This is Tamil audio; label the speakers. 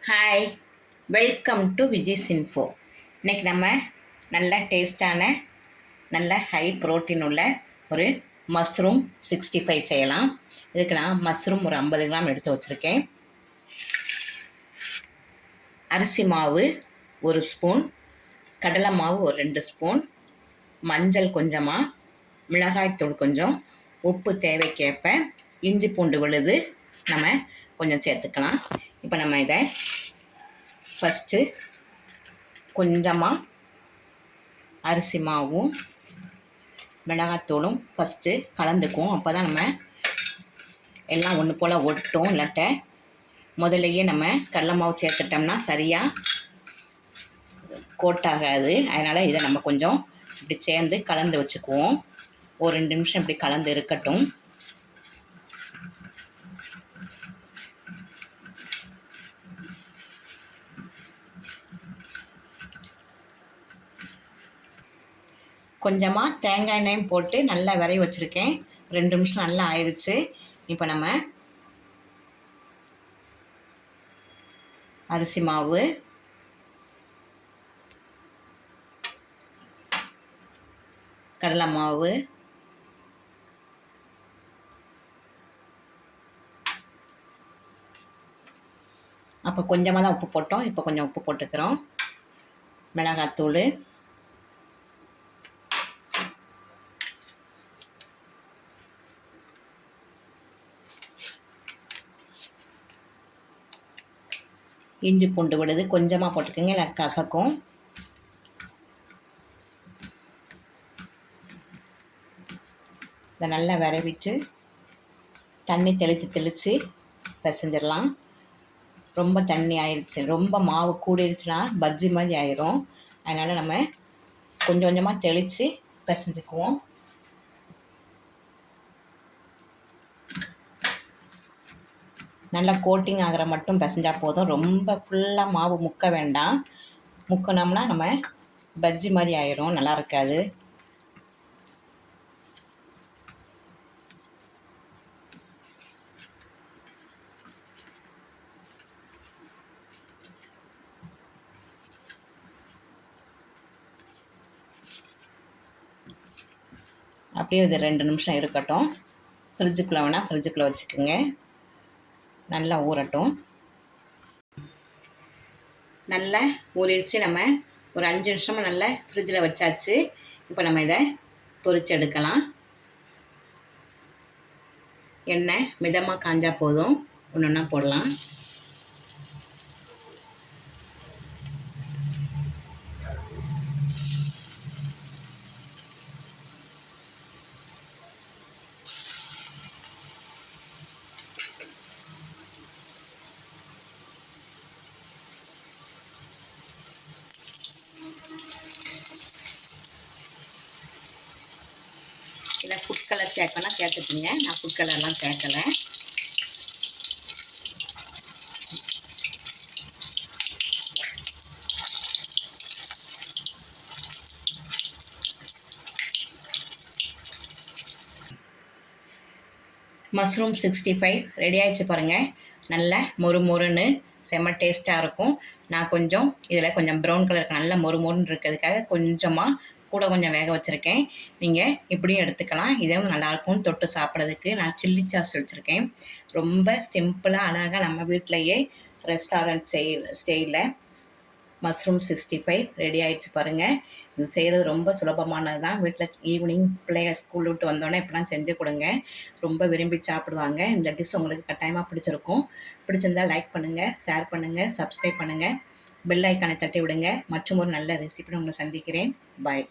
Speaker 1: Hi, welcome to Vijay's info. இன்றைக்கி நம்ம நல்ல டேஸ்டான நல்ல ஹை ப்ரோட்டீன் உள்ள ஒரு மஷ்ரூம் 65 செய்யலாம். இதுக்கு நான் மஷ்ரூம் ஒரு 50 கிராம் எடுத்து வச்சுருக்கேன். அரிசி மாவு ஒரு ஸ்பூன், கடலை மாவு ஒரு 2 ஸ்பூன், மஞ்சள் கொஞ்சமாக, மிளகாய்த்தூள் கொஞ்சம், உப்பு தேவைக்கேற்ப, இஞ்சி பூண்டு விழுது நம்ம கொஞ்சம் சேர்த்துக்கலாம். இப்போ நம்ம இதை ஃபஸ்ட்டு கொஞ்சமாக அரிசி மாவும் மிளகாத்தூளும் ஃபஸ்ட்டு கலந்துக்குவோம். அப்போ தான் நம்ம எல்லாம் ஒன்று போல் ஒட்டும். இல்லாட்ட முதல்லையே நம்ம கடலை மாவு சேர்த்துட்டோம்னா சரியாக கோட்டாகாது. அதனால் இதை நம்ம கொஞ்சம் இப்படி சேர்ந்து கலந்து வச்சுக்குவோம். ஒரு 2 நிமிஷம் இப்படி கலந்து இருக்கட்டும். கொஞ்சமாக தேங்காய் எண்ணெயும் போட்டு நல்லா விரைய வச்சுருக்கேன். 2 நிமிஷம் நல்லா ஆயிடுச்சு. இப்போ நம்ம அரிசி மாவு, கடலை மாவு, அப்போ கொஞ்சமாக தான் உப்பு போட்டோம், இப்போ கொஞ்சம் உப்பு போட்டுக்கிறோம். மிளகாத்தூள், இஞ்சி பூண்டு விழுது கொஞ்சமாக போட்டுக்கோங்க, இல்லை கசக்கும். இதை நல்லா விரைவிட்டு தண்ணி தெளித்து பிசைஞ்சிடலாம். ரொம்ப தண்ணி ஆயிடுச்சு, ரொம்ப மாவு கூடிடுச்சுன்னா பஜ்ஜி மாதிரி ஆயிரும். அதனால் நம்ம கொஞ்சம் கொஞ்சமாக தெளித்து பிசைஞ்சுக்குவோம். நல்லா கோட்டிங் ஆகிற மட்டும் பிசைஞ்சால் போதும். ரொம்ப ஃபுல்லாக மாவு முக்க வேண்டாம். முக்கினோம்னா நம்ம பஜ்ஜி மாதிரி ஆயிரும், நல்லா இருக்காது. அப்படியே இது 2 நிமிஷம் இருக்கட்டும். ஃப்ரிட்ஜுக்குள்ளே வேணால் ஃப்ரிட்ஜுக்குள்ளே வச்சுக்கோங்க, நல்லா ஊறட்டும். நல்லா ஊறிடுச்சு. நம்ம ஒரு 5 நிமிஷமாக நல்லா ஃப்ரிட்ஜில் வச்சாச்சு. இப்போ நம்ம இதை பொரிச்சு எடுக்கலாம். எண்ணெய் மிதமாக காஞ்சா போதும், ஒன்று ஒன்றா போடலாம். இதை ஃபுட் கலர் சேர்க்கணும், சேர்த்துக்குங்க. நான் ஃபுட் கலர்லாம் சேர்க்கலை. மஷ்ரூம் 65 ரெடி ஆகிடுச்சு பாருங்கள். நல்ல மொறுன்னு செம்ம டேஸ்ட்டாக இருக்கும். நான் கொஞ்சம் இதில் கொஞ்சம் ப்ரௌன் கலருக்கு நல்ல மொறுன்னு இருக்கிறதுக்காக கொஞ்சமாக கூட கொஞ்சம் வேக வச்சுருக்கேன். நீங்கள் இப்படியும் எடுத்துக்கலாம். இதுவும் நல்லாயிருக்கும் தொட்டு சாப்பிட்றதுக்கு. நான் சில்லி சாஸ் வச்சுருக்கேன். ரொம்ப சிம்பிளாக அழகாக நம்ம வீட்டிலையே ரெஸ்டாரண்ட் ஸ்டைலில் மஷ்ரூம் 65 ரெடி ஆகிடுச்சு பாருங்கள். இது செய்கிறது ரொம்ப சுலபமானது தான். வீட்டில் ஈவினிங் பிள்ளைங்க ஸ்கூல் விட்டு வந்தோடனே இப்படிலாம் செஞ்சு கொடுங்க, ரொம்ப விரும்பி சாப்பிடுவாங்க. இந்த டிஷ் உங்களுக்கு கட்டாயமாக பிடிச்சிருக்கும். பிடிச்சிருந்தால் லைக் பண்ணுங்கள், ஷேர் பண்ணுங்கள், சப்ஸ்கிரைப் பண்ணுங்கள், பெல் ஐக்கானை தட்டி விடுங்க. மற்றும் ஒரு நல்ல ரெசிபின்னு உங்களை சந்திக்கிறேன். பாய்.